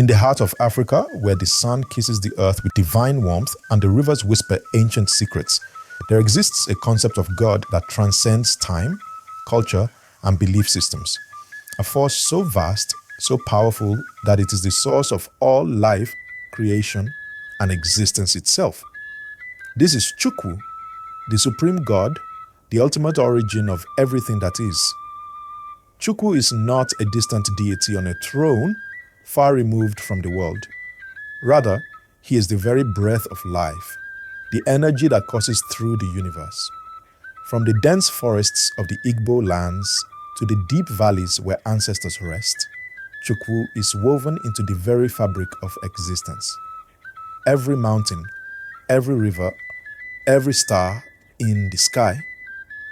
In the heart of Africa, where the sun kisses the earth with divine warmth and the rivers whisper ancient secrets, there exists a concept of God that transcends time, culture, and belief systems. A force so vast, so powerful, that it is the source of all life, creation, and existence itself. This is Chukwu, the supreme God, the ultimate origin of everything that is. Chukwu is not a distant deity on a throne, far removed from the world. Rather, he is the very breath of life, the energy that courses through the universe. From the dense forests of the Igbo lands to the deep valleys where ancestors rest, Chukwu is woven into the very fabric of existence. Every mountain, every river, every star in the sky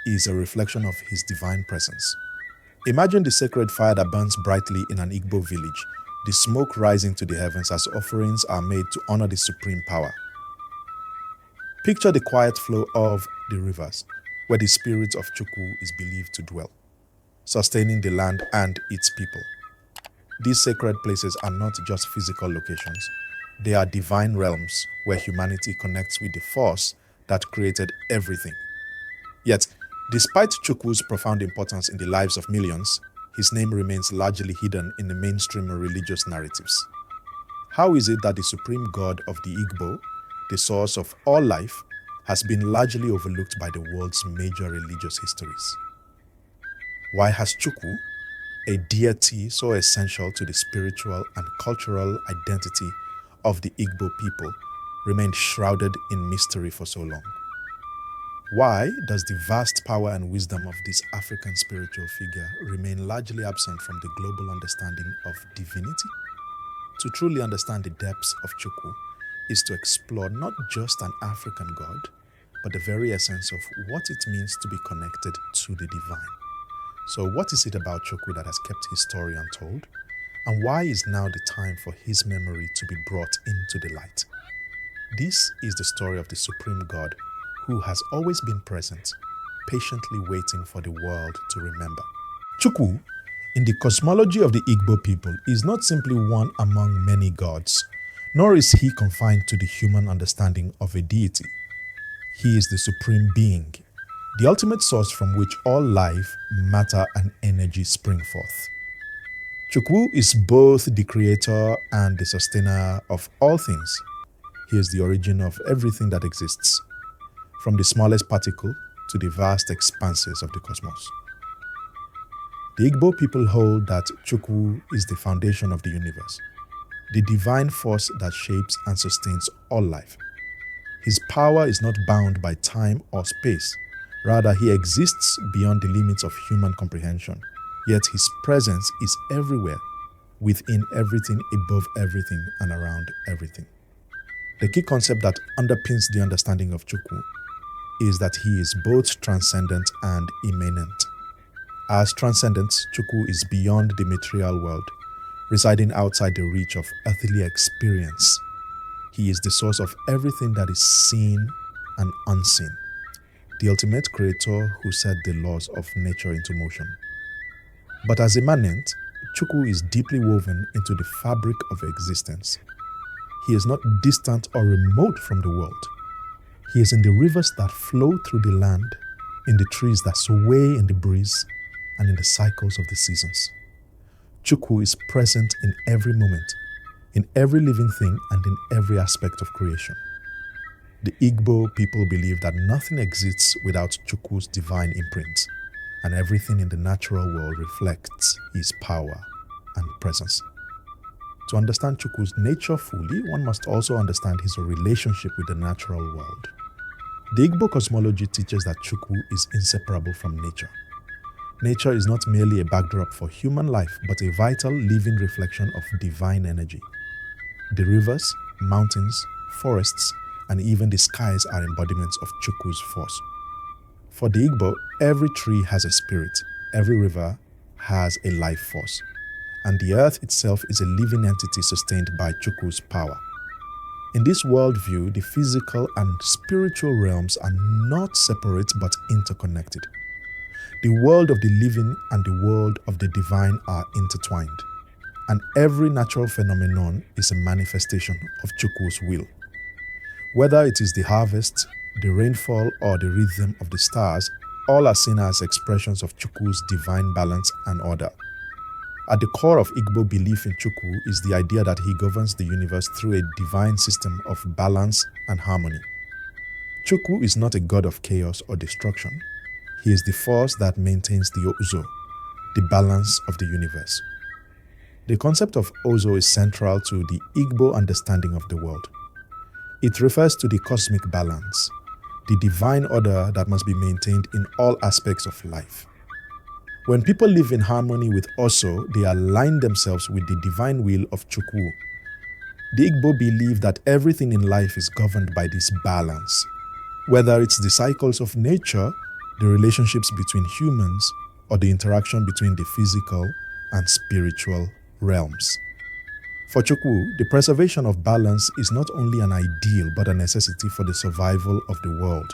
is a reflection of his divine presence. Imagine the sacred fire that burns brightly in an Igbo village, the smoke rising to the heavens as offerings are made to honor the supreme power. Picture the quiet flow of the rivers, where the spirit of Chukwu is believed to dwell, sustaining the land and its people. These sacred places are not just physical locations. They are divine realms where humanity connects with the force that created everything. Yet, despite Chukwu's profound importance in the lives of millions, his name remains largely hidden in the mainstream religious narratives. How is it that the supreme God of the Igbo, the source of all life, has been largely overlooked by the world's major religious histories? Why has Chukwu, a deity so essential to the spiritual and cultural identity of the Igbo people, remained shrouded in mystery for so long? Why does the vast power and wisdom of this African spiritual figure remain largely absent from the global understanding of divinity? To truly understand the depths of Chukwu is to explore not just an African god, but the very essence of what it means to be connected to the divine. So what is it about Chukwu that has kept his story untold? And why is now the time for his memory to be brought into the light? This is the story of the supreme God who has always been present, patiently waiting for the world to remember. Chukwu, in the cosmology of the Igbo people, is not simply one among many gods, nor is he confined to the human understanding of a deity. He is the supreme being, the ultimate source from which all life, matter, and energy spring forth. Chukwu is both the creator and the sustainer of all things. He is the origin of everything that exists, from the smallest particle to the vast expanses of the cosmos. The Igbo people hold that Chukwu is the foundation of the universe, the divine force that shapes and sustains all life. His power is not bound by time or space. Rather, he exists beyond the limits of human comprehension. Yet his presence is everywhere, within everything, above everything, and around everything. The key concept that underpins the understanding of Chukwu is that he is both transcendent and imminent. As transcendent, Chukwu is beyond the material world, residing outside the reach of earthly experience. He is the source of everything that is seen and unseen, the ultimate creator who set the laws of nature into motion. But as immanent, Chukwu is deeply woven into the fabric of existence. He is not distant or remote from the world. He is in the rivers that flow through the land, in the trees that sway in the breeze, and in the cycles of the seasons. Chukwu is present in every moment, in every living thing, and in every aspect of creation. The Igbo people believe that nothing exists without Chukwu's divine imprint, and everything in the natural world reflects his power and presence. To understand Chukwu's nature fully, one must also understand his relationship with the natural world. The Igbo cosmology teaches that Chukwu is inseparable from nature. Nature is not merely a backdrop for human life, but a vital, living reflection of divine energy. The rivers, mountains, forests, and even the skies are embodiments of Chukwu's force. For the Igbo, every tree has a spirit, every river has a life force, and the earth itself is a living entity sustained by Chukwu's power. In this worldview, the physical and spiritual realms are not separate but interconnected. The world of the living and the world of the divine are intertwined, and every natural phenomenon is a manifestation of Chukwu's will. Whether it is the harvest, the rainfall, or the rhythm of the stars, all are seen as expressions of Chukwu's divine balance and order. At the core of Igbo belief in Chukwu is the idea that he governs the universe through a divine system of balance and harmony. Chukwu is not a god of chaos or destruction. He is the force that maintains the Ozo, the balance of the universe. The concept of Ozo is central to the Igbo understanding of the world. It refers to the cosmic balance, the divine order that must be maintained in all aspects of life. When people live in harmony with Oso, they align themselves with the divine will of Chukwu. The Igbo believe that everything in life is governed by this balance, whether it's the cycles of nature, the relationships between humans, or the interaction between the physical and spiritual realms. For Chukwu, the preservation of balance is not only an ideal but a necessity for the survival of the world.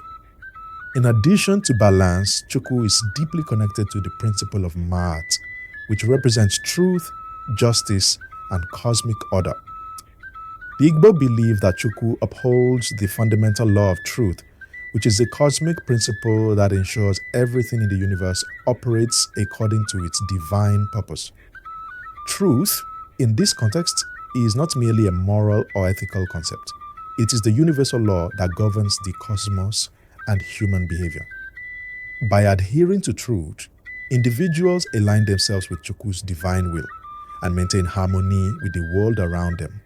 In addition to balance, Chukwu is deeply connected to the principle of Maat, which represents truth, justice, and cosmic order. The Igbo believe that Chukwu upholds the fundamental law of truth, which is a cosmic principle that ensures everything in the universe operates according to its divine purpose. Truth, in this context, is not merely a moral or ethical concept. It is the universal law that governs the cosmos and human behavior. By adhering to truth, individuals align themselves with Chukwu's divine will and maintain harmony with the world around them.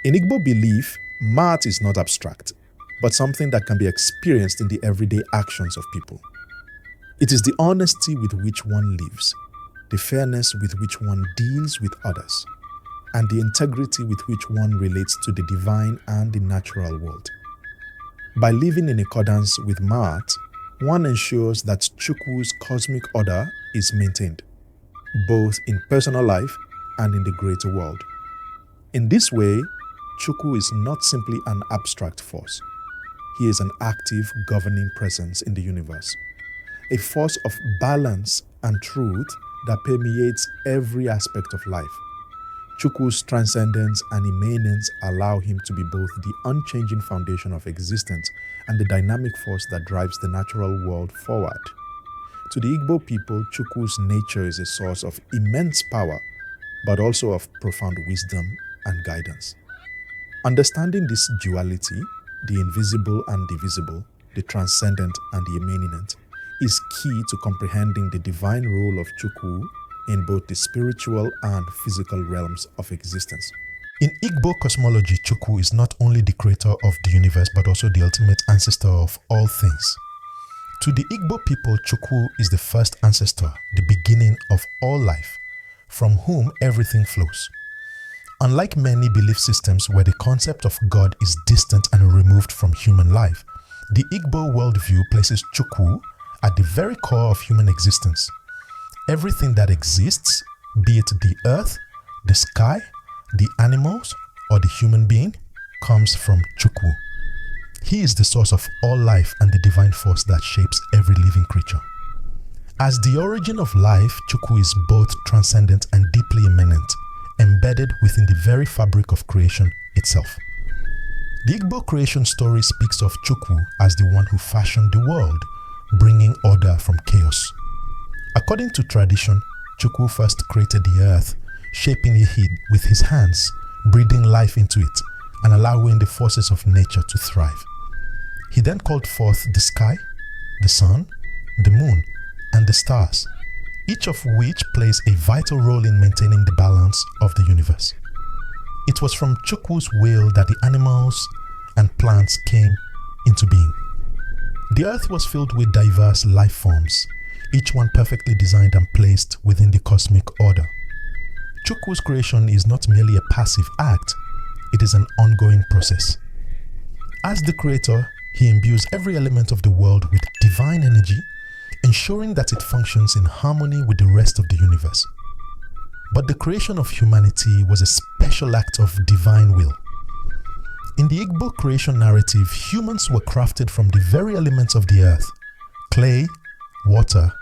In Igbo belief, Maat is not abstract, but something that can be experienced in the everyday actions of people. It is the honesty with which one lives, the fairness with which one deals with others, and the integrity with which one relates to the divine and the natural world. By living in accordance with Maat, one ensures that Chukwu's cosmic order is maintained, both in personal life and in the greater world. In this way, Chukwu is not simply an abstract force. He is an active governing presence in the universe, a force of balance and truth that permeates every aspect of life. Chukwu's transcendence and imminence allow him to be both the unchanging foundation of existence and the dynamic force that drives the natural world forward. To the Igbo people, Chukwu's nature is a source of immense power, but also of profound wisdom and guidance. Understanding this duality, the invisible and the visible, the transcendent and the imminent, is key to comprehending the divine role of Chukwu in both the spiritual and physical realms of existence. In Igbo cosmology, Chukwu is not only the creator of the universe but also the ultimate ancestor of all things. To the Igbo people, Chukwu is the first ancestor, the beginning of all life, from whom everything flows. Unlike many belief systems where the concept of God is distant and removed from human life, the Igbo worldview places Chukwu at the very core of human existence. Everything that exists, be it the earth, the sky, the animals, or the human being, comes from Chukwu. He is the source of all life and the divine force that shapes every living creature. As the origin of life, Chukwu is both transcendent and deeply imminent, embedded within the very fabric of creation itself. The Igbo creation story speaks of Chukwu as the one who fashioned the world, bringing order from chaos. According to tradition, Chukwu first created the earth, shaping it with his hands, breathing life into it, and allowing the forces of nature to thrive. He then called forth the sky, the sun, the moon, and the stars, each of which plays a vital role in maintaining the balance of the universe. It was from Chukwu's will that the animals and plants came into being. The earth was filled with diverse life forms, each one perfectly designed and placed within the cosmic order. Chukwu's creation is not merely a passive act, it is an ongoing process. As the creator, he imbues every element of the world with divine energy, ensuring that it functions in harmony with the rest of the universe. But the creation of humanity was a special act of divine will. In the Igbo creation narrative, humans were crafted from the very elements of the earth: clay, water,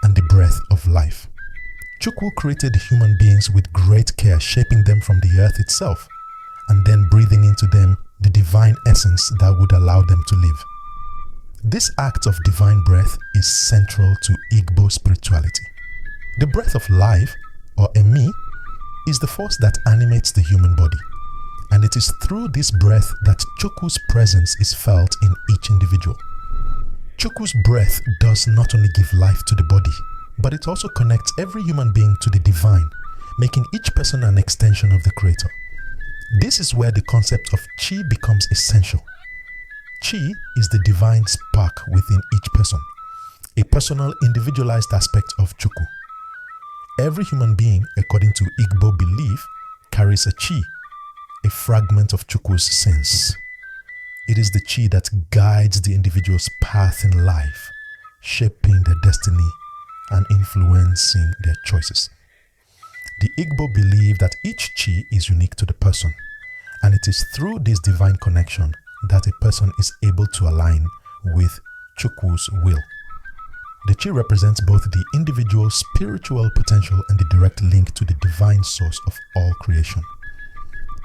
and the breath of life. Chukwu created human beings with great care, shaping them from the earth itself, and then breathing into them the divine essence that would allow them to live. This act of divine breath is central to Igbo spirituality. The breath of life, or emi, is the force that animates the human body, and it is through this breath that Chukwu's presence is felt in each individual. Chukwu's breath does not only give life to the body, but it also connects every human being to the divine, making each person an extension of the Creator. This is where the concept of chi becomes essential. Chi is the divine spark within each person, a personal, individualized aspect of Chukwu. Every human being, according to Igbo belief, carries a chi, a fragment of Chukwu's sense. It is the chi that guides the individual's path in life, shaping their destiny and influencing their choices. The Igbo believe that each chi is unique to the person, and it is through this divine connection that a person is able to align with Chukwu's will. The chi represents both the individual's spiritual potential and the direct link to the divine source of all creation.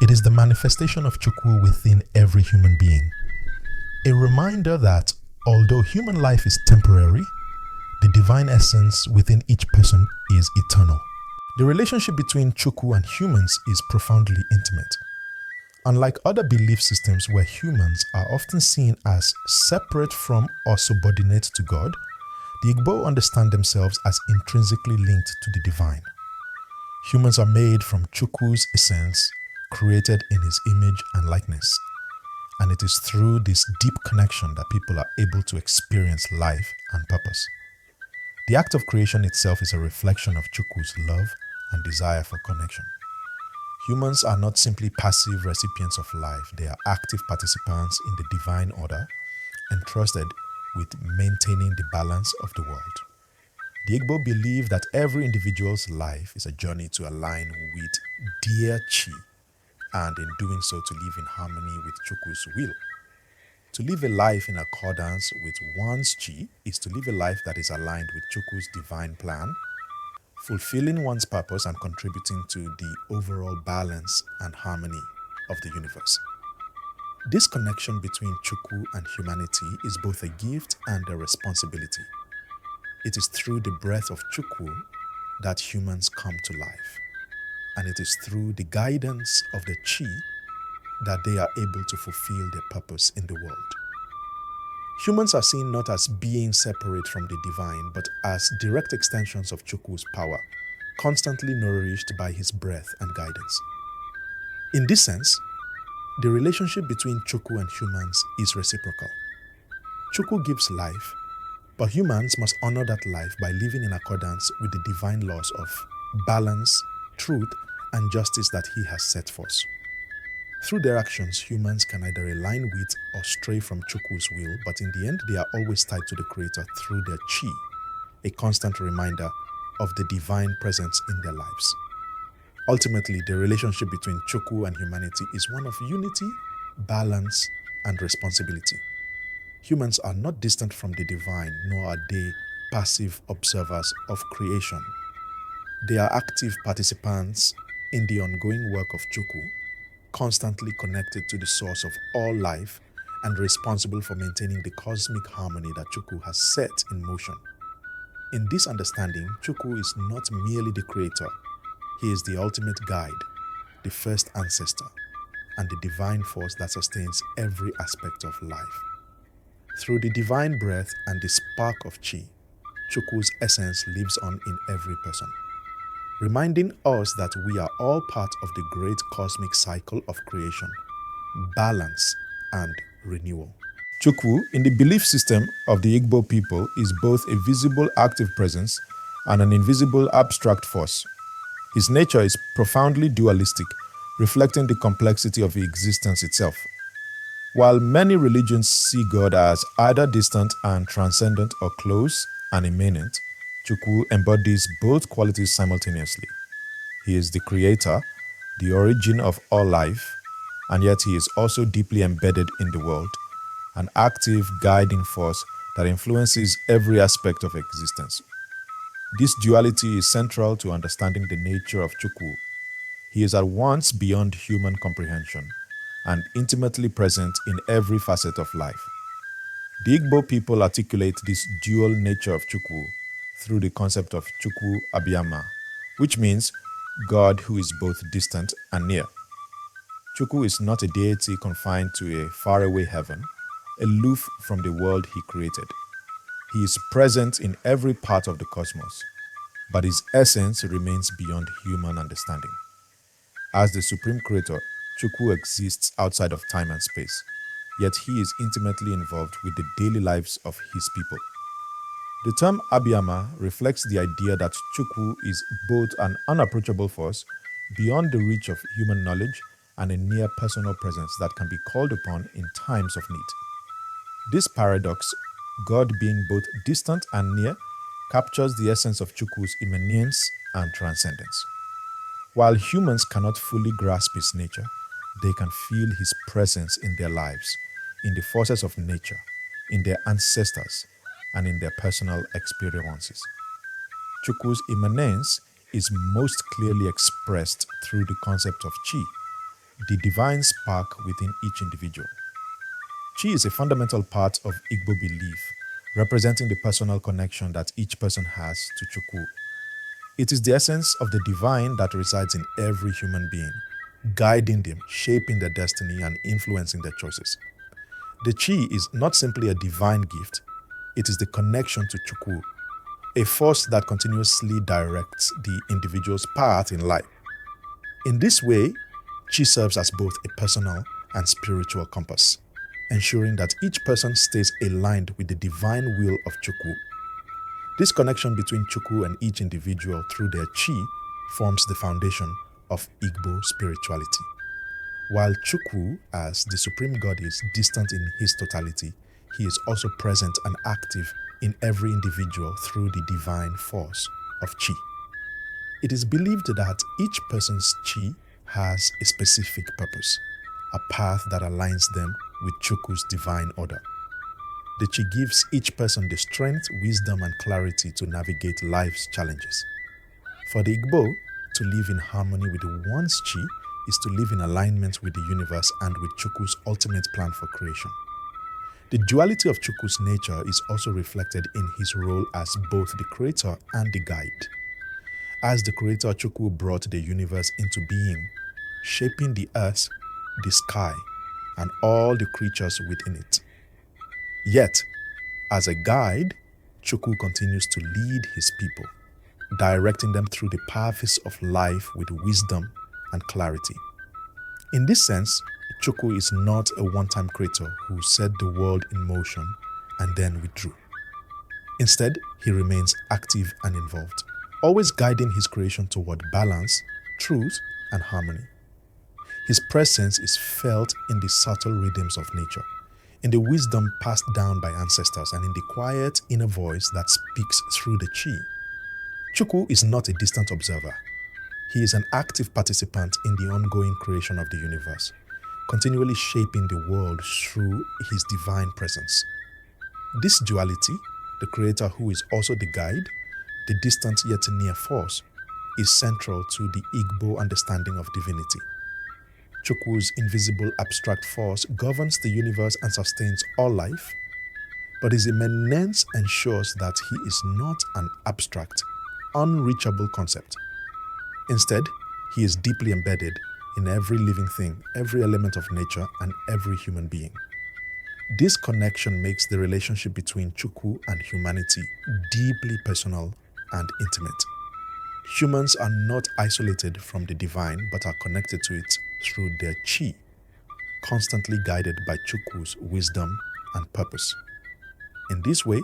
It is the manifestation of Chukwu within every human being, a reminder that although human life is temporary, the divine essence within each person is eternal. The relationship between Chukwu and humans is profoundly intimate. Unlike other belief systems where humans are often seen as separate from or subordinate to God, the Igbo understand themselves as intrinsically linked to the divine. Humans are made from Chukwu's essence, created in his image and likeness, and it is through this deep connection that people are able to experience life and purpose. The act of creation itself is a reflection of Chukwu's love and desire for connection. Humans are not simply passive recipients of life, they are active participants in the divine order, entrusted with maintaining the balance of the world. The Igbo believe that every individual's life is a journey to align with dear Chi, and in doing so to live in harmony with Chukwu's will. To live a life in accordance with one's Chi is to live a life that is aligned with Chukwu's divine plan, fulfilling one's purpose and contributing to the overall balance and harmony of the universe. This connection between Chukwu and humanity is both a gift and a responsibility. It is through the breath of Chukwu that humans come to life, and it is through the guidance of the Chi that they are able to fulfill their purpose in the world. Humans are seen not as being separate from the divine, but as direct extensions of Chukwu's power, constantly nourished by his breath and guidance. In this sense, the relationship between Chukwu and humans is reciprocal. Chukwu gives life, but humans must honor that life by living in accordance with the divine laws of balance, truth, and justice that he has set forth. Through their actions, humans can either align with or stray from Chukwu's will, but in the end, they are always tied to the Creator through their Chi, a constant reminder of the divine presence in their lives. Ultimately, the relationship between Chukwu and humanity is one of unity, balance, and responsibility. Humans are not distant from the divine, nor are they passive observers of creation. They are active participants in the ongoing work of Chukwu, constantly connected to the source of all life and responsible for maintaining the cosmic harmony that Chukwu has set in motion. In this understanding, Chukwu is not merely the creator, he is the ultimate guide, the first ancestor, and the divine force that sustains every aspect of life. Through the divine breath and the spark of Chi, Chukwu's essence lives on in every person, reminding us that we are all part of the great cosmic cycle of creation, balance, and renewal. Chukwu, in the belief system of the Igbo people, is both a visible active presence and an invisible abstract force. His nature is profoundly dualistic, reflecting the complexity of existence itself. While many religions see God as either distant and transcendent or close and imminent, Chukwu embodies both qualities simultaneously. He is the creator, the origin of all life, and yet he is also deeply embedded in the world, an active guiding force that influences every aspect of existence. This duality is central to understanding the nature of Chukwu. He is at once beyond human comprehension and intimately present in every facet of life. The Igbo people articulate this dual nature of Chukwu through the concept of Chukwu Abiyama, which means God who is both distant and near. Chukwu is not a deity confined to a faraway heaven, aloof from the world he created. He is present in every part of the cosmos, but his essence remains beyond human understanding. As the supreme creator, Chukwu exists outside of time and space, yet he is intimately involved with the daily lives of his people. The term Abiyama reflects the idea that Chukwu is both an unapproachable force beyond the reach of human knowledge and a near personal presence that can be called upon in times of need. This paradox, God being both distant and near, captures the essence of Chukwu's imminence and transcendence. While humans cannot fully grasp his nature, they can feel his presence in their lives, in the forces of nature, in their ancestors, and in their personal experiences. Chukwu's immanence is most clearly expressed through the concept of chi, the divine spark within each individual. Chi is a fundamental part of Igbo belief, representing the personal connection that each person has to Chukwu. It is the essence of the divine that resides in every human being, guiding them, shaping their destiny, and influencing their choices. The Chi is not simply a divine gift, it is the connection to Chukwu, a force that continuously directs the individual's path in life. In this way, Chi serves as both a personal and spiritual compass, ensuring that each person stays aligned with the divine will of Chukwu. This connection between Chukwu and each individual through their Chi forms the foundation of Igbo spirituality. While Chukwu, as the supreme god, is distant in his totality, he is also present and active in every individual through the divine force of Chi. It is believed that each person's Chi has a specific purpose, a path that aligns them with Chukwu's divine order. The Chi gives each person the strength, wisdom, and clarity to navigate life's challenges. For the Igbo, to live in harmony with one's Chi is to live in alignment with the universe and with Chukwu's ultimate plan for creation. The duality of Chukwu's nature is also reflected in his role as both the creator and the guide. As the creator, Chukwu brought the universe into being, shaping the earth, the sky, and all the creatures within it. Yet, as a guide, Chukwu continues to lead his people, directing them through the paths of life with wisdom and clarity. In this sense, Chukwu is not a one-time creator who set the world in motion and then withdrew. Instead, he remains active and involved, always guiding his creation toward balance, truth, and harmony. His presence is felt in the subtle rhythms of nature, in the wisdom passed down by ancestors, and in the quiet inner voice that speaks through the Chi. Chukwu is not a distant observer. He is an active participant in the ongoing creation of the universe, continually shaping the world through his divine presence. This duality, the creator who is also the guide, the distant yet near force, is central to the Igbo understanding of divinity. Chukwu's invisible abstract force governs the universe and sustains all life, but his immanence ensures that he is not an abstract, unreachable concept. Instead, he is deeply embedded in every living thing, every element of nature, and every human being. This connection makes the relationship between Chukwu and humanity deeply personal and intimate. Humans are not isolated from the divine, but are connected to it through their Chi, constantly guided by Chukwu's wisdom and purpose. In this way,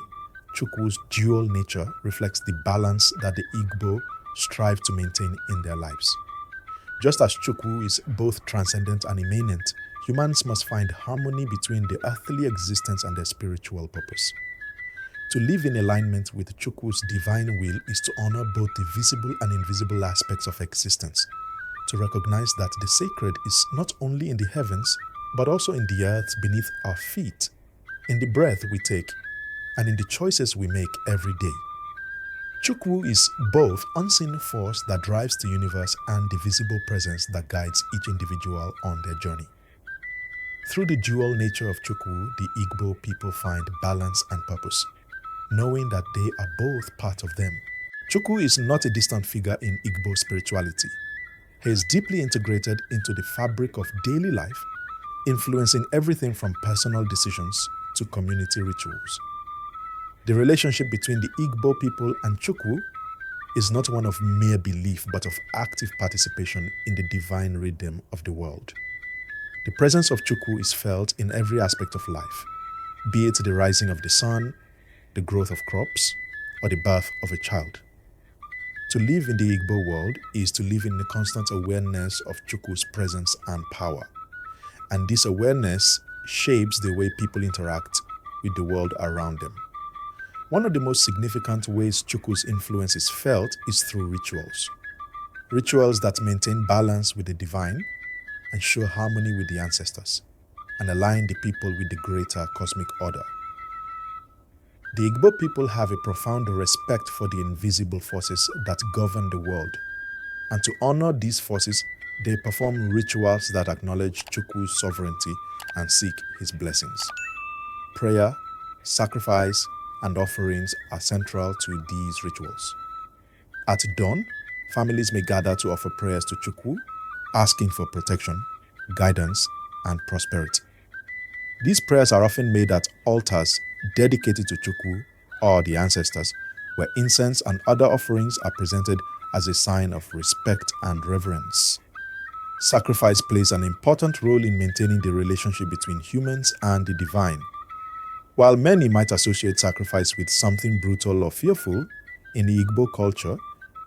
Chukwu's dual nature reflects the balance that the Igbo strive to maintain in their lives. Just as Chukwu is both transcendent and imminent, humans must find harmony between the earthly existence and their spiritual purpose. To live in alignment with Chukwu's divine will is to honor both the visible and invisible aspects of existence, to recognize that the sacred is not only in the heavens, but also in the earth beneath our feet, in the breath we take, and in the choices we make every day. Chukwu is both unseen force that drives the universe and the visible presence that guides each individual on their journey. Through the dual nature of Chukwu, the Igbo people find balance and purpose, knowing that they are both part of them. Chukwu is not a distant figure in Igbo spirituality. He is deeply integrated into the fabric of daily life, influencing everything from personal decisions to community rituals. The relationship between the Igbo people and Chukwu is not one of mere belief, but of active participation in the divine rhythm of the world. The presence of Chukwu is felt in every aspect of life, be it the rising of the sun, the growth of crops, or the birth of a child. To live in the Igbo world is to live in the constant awareness of Chukwu's presence and power. And this awareness shapes the way people interact with the world around them. One of the most significant ways Chukwu's influence is felt is through rituals. Rituals that maintain balance with the divine and show harmony with the ancestors and align the people with the greater cosmic order. The Igbo people have a profound respect for the invisible forces that govern the world, and to honor these forces, they perform rituals that acknowledge Chukwu's sovereignty and seek his blessings. Prayer, sacrifice, and offerings are central to these rituals. At dawn, families may gather to offer prayers to Chukwu, asking for protection, guidance, and prosperity. These prayers are often made at altars dedicated to Chukwu or the ancestors, where incense and other offerings are presented as a sign of respect and reverence. Sacrifice plays an important role in maintaining the relationship between humans and the divine. While many might associate sacrifice with something brutal or fearful, in the Igbo culture,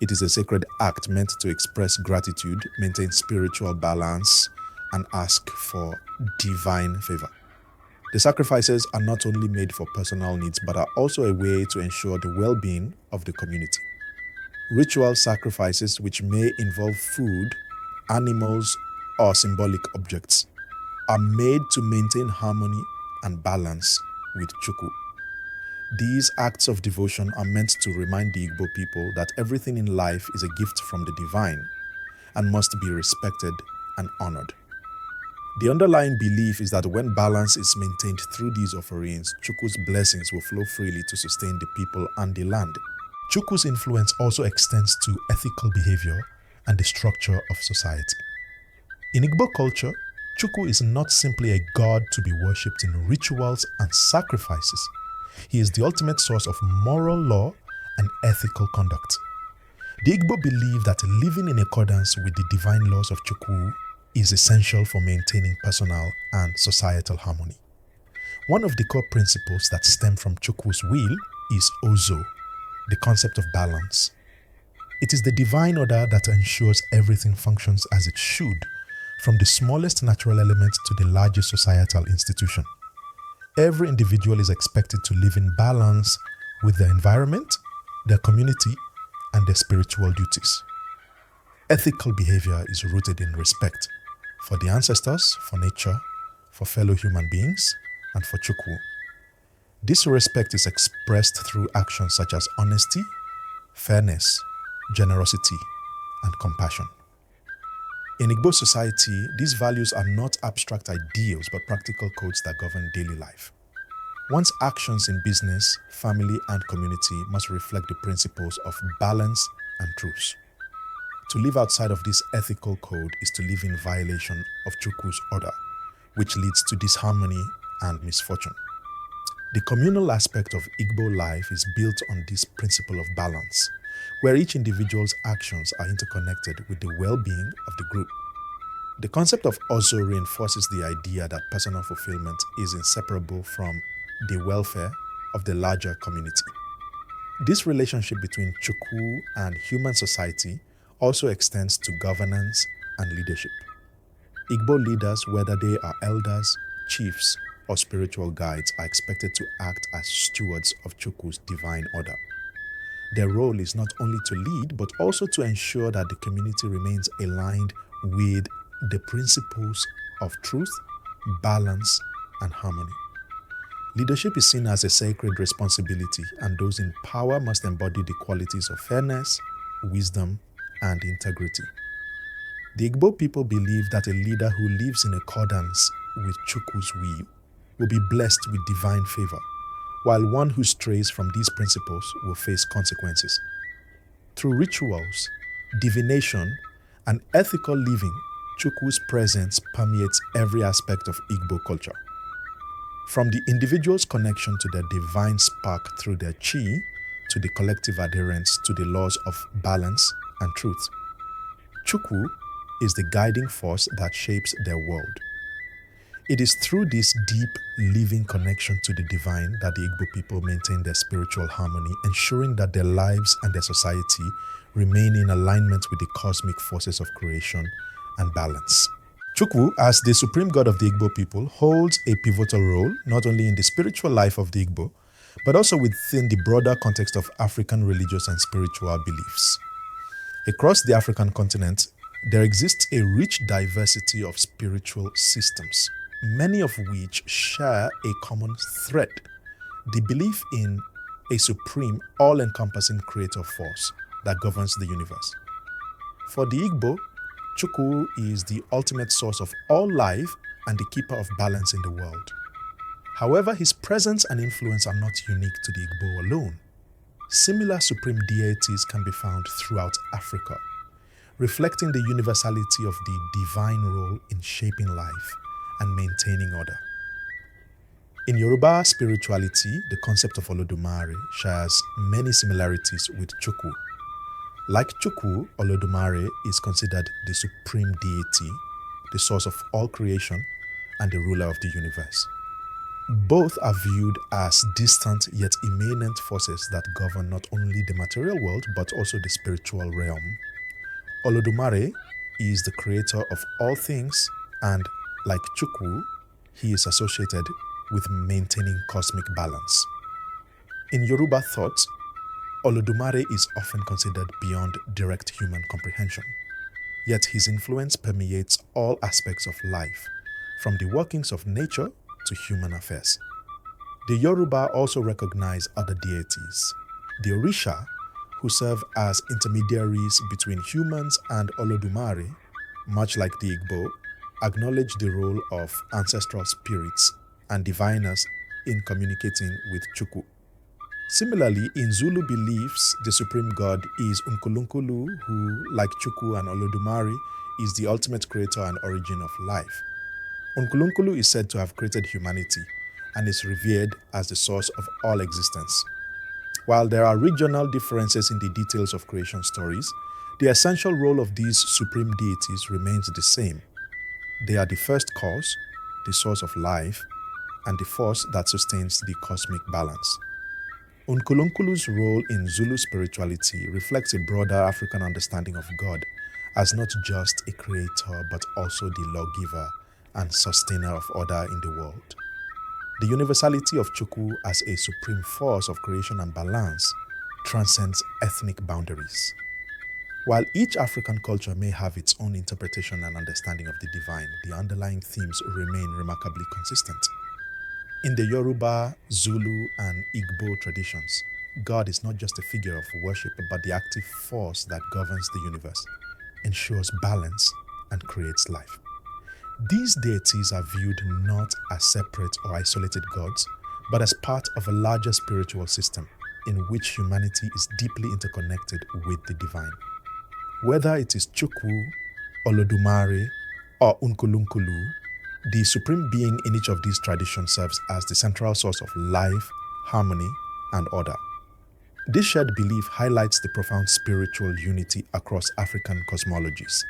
it is a sacred act meant to express gratitude, maintain spiritual balance, and ask for divine favor. The sacrifices are not only made for personal needs, but are also a way to ensure the well-being of the community. Ritual sacrifices, which may involve food, animals, or symbolic objects, are made to maintain harmony and balance with Chukwu. These acts of devotion are meant to remind the Igbo people that everything in life is a gift from the divine and must be respected and honored. The underlying belief is that when balance is maintained through these offerings, Chukwu's blessings will flow freely to sustain the people and the land. Chukwu's influence also extends to ethical behavior and the structure of society. In Igbo culture, Chukwu is not simply a god to be worshipped in rituals and sacrifices. He is the ultimate source of moral law and ethical conduct. The Igbo believe that living in accordance with the divine laws of Chukwu is essential for maintaining personal and societal harmony. One of the core principles that stem from Chukwu's will is Ozo, the concept of balance. It is the divine order that ensures everything functions as it should, from the smallest natural element to the largest societal institution. Every individual is expected to live in balance with their environment, their community, and their spiritual duties. Ethical behavior is rooted in respect for the ancestors, for nature, for fellow human beings, and for Chukwu. This respect is expressed through actions such as honesty, fairness, generosity, and compassion. In Igbo society, these values are not abstract ideals but practical codes that govern daily life. One's actions in business, family, and community must reflect the principles of balance and truth. To live outside of this ethical code is to live in violation of Chukwu's order, which leads to disharmony and misfortune. The communal aspect of Igbo life is built on this principle of balance, where each individual's actions are interconnected with the well-being of the group. The concept of Ozo reinforces the idea that personal fulfillment is inseparable from the welfare of the larger community. This relationship between Chukwu and human society also extends to governance and leadership. Igbo leaders, whether they are elders, chiefs, or spiritual guides, are expected to act as stewards of Chukwu's divine order. Their role is not only to lead, but also to ensure that the community remains aligned with the principles of truth, balance, and harmony. Leadership is seen as a sacred responsibility, and those in power must embody the qualities of fairness, wisdom, and integrity. The Igbo people believe that a leader who lives in accordance with Chukwu's will be blessed with divine favor, while one who strays from these principles will face consequences. Through rituals, divination, and ethical living, Chukwu's presence permeates every aspect of Igbo culture. From the individual's connection to their divine spark through their chi, to the collective adherence to the laws of balance and truth, Chukwu is the guiding force that shapes their world. It is through this deep, living connection to the divine that the Igbo people maintain their spiritual harmony, ensuring that their lives and their society remain in alignment with the cosmic forces of creation and balance. Chukwu, as the supreme god of the Igbo people, holds a pivotal role not only in the spiritual life of the Igbo, but also within the broader context of African religious and spiritual beliefs. Across the African continent, there exists a rich diversity of spiritual systems, many of which share a common thread: the belief in a supreme, all-encompassing creator force that governs the universe. For the Igbo, Chukwu is the ultimate source of all life and the keeper of balance in the world. However, his presence and influence are not unique to the Igbo alone. Similar supreme deities can be found throughout Africa, reflecting the universality of the divine role in shaping life and maintaining order. In Yoruba spirituality, the concept of Olodumare shares many similarities with Chukwu. Like Chukwu, Olodumare is considered the supreme deity, the source of all creation, and the ruler of the universe. Both are viewed as distant yet imminent forces that govern not only the material world but also the spiritual realm. Olodumare is the creator of all things, and like Chukwu, he is associated with maintaining cosmic balance. In Yoruba thought, Olodumare is often considered beyond direct human comprehension, yet his influence permeates all aspects of life, from the workings of nature to human affairs. The Yoruba also recognize other deities, the Orisha, who serve as intermediaries between humans and Olodumare, much like the Igbo, acknowledge the role of ancestral spirits and diviners in communicating with Chuku. Similarly, in Zulu beliefs, the supreme god is Unkulunkulu, who, like Chuku and Olodumare, is the ultimate creator and origin of life. Unkulunkulu is said to have created humanity and is revered as the source of all existence. While there are regional differences in the details of creation stories, the essential role of these supreme deities remains the same. They are the first cause, the source of life, and the force that sustains the cosmic balance. Unkulunkulu's role in Zulu spirituality reflects a broader African understanding of God as not just a creator but also the lawgiver and sustainer of order in the world. The universality of Chukwu as a supreme force of creation and balance transcends ethnic boundaries. While each African culture may have its own interpretation and understanding of the divine, the underlying themes remain remarkably consistent. In the Yoruba, Zulu, and Igbo traditions, God is not just a figure of worship, but the active force that governs the universe, ensures balance, and creates life. These deities are viewed not as separate or isolated gods, but as part of a larger spiritual system in which humanity is deeply interconnected with the divine. Whether it is Chukwu, Olodumare, or Unkulunkulu, the supreme being in each of these traditions serves as the central source of life, harmony, and order. This shared belief highlights the profound spiritual unity across African cosmologies,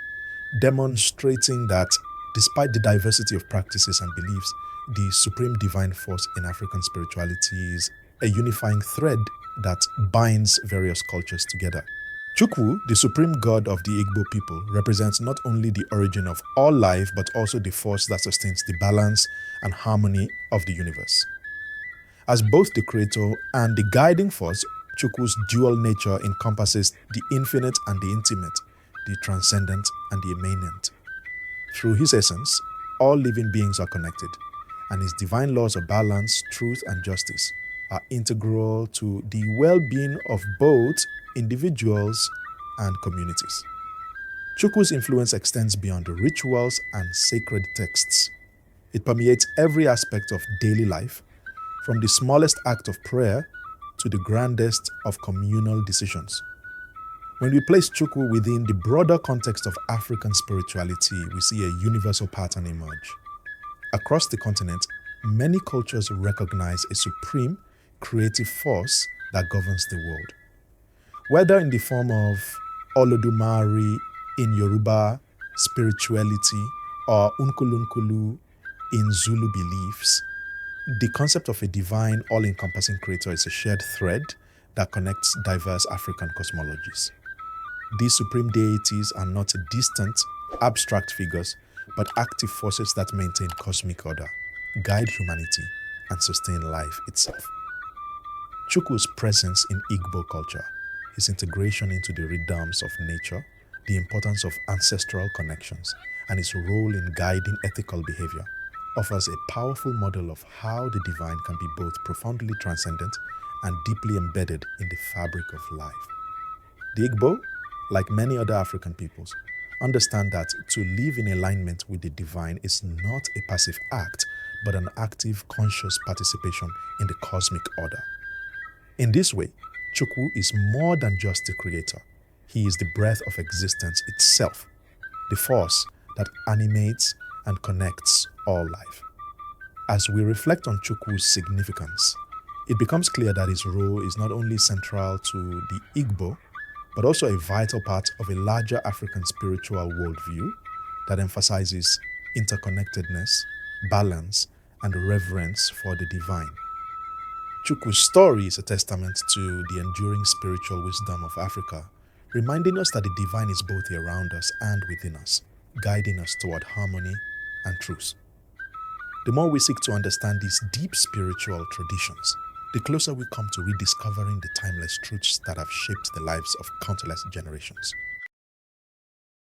demonstrating that despite the diversity of practices and beliefs, the supreme divine force in African spirituality is a unifying thread that binds various cultures together. Chukwu, the supreme god of the Igbo people, represents not only the origin of all life, but also the force that sustains the balance and harmony of the universe. As both the creator and the guiding force, Chukwu's dual nature encompasses the infinite and the intimate, the transcendent and the imminent. Through his essence, all living beings are connected, and his divine laws of balance, truth, and justice are integral to the well-being of both individuals and communities. Chukwu's influence extends beyond the rituals and sacred texts. It permeates every aspect of daily life, from the smallest act of prayer to the grandest of communal decisions. When we place Chukwu within the broader context of African spirituality, we see a universal pattern emerge. Across the continent, many cultures recognize a supreme creative force that governs the world. Whether in the form of Olodumare in Yoruba spirituality or Nkulunkulu in Zulu beliefs, the concept of a divine, all-encompassing creator is a shared thread that connects diverse African cosmologies. These supreme deities are not distant, abstract figures, but active forces that maintain cosmic order, guide humanity, and sustain life itself. Chukwu's presence in Igbo culture, his integration into the rhythms of nature, the importance of ancestral connections, and his role in guiding ethical behavior offers a powerful model of how the divine can be both profoundly transcendent and deeply embedded in the fabric of life. The Igbo, like many other African peoples, understand that to live in alignment with the divine is not a passive act, but an active, conscious participation in the cosmic order. In this way, Chukwu is more than just a creator. He is the breath of existence itself, the force that animates and connects all life. As we reflect on Chukwu's significance, it becomes clear that his role is not only central to the Igbo, but also a vital part of a larger African spiritual worldview that emphasizes interconnectedness, balance, and reverence for the divine. Chukwu's story is a testament to the enduring spiritual wisdom of Africa, reminding us that the divine is both around us and within us, guiding us toward harmony and truth. The more we seek to understand these deep spiritual traditions, the closer we come to rediscovering the timeless truths that have shaped the lives of countless generations.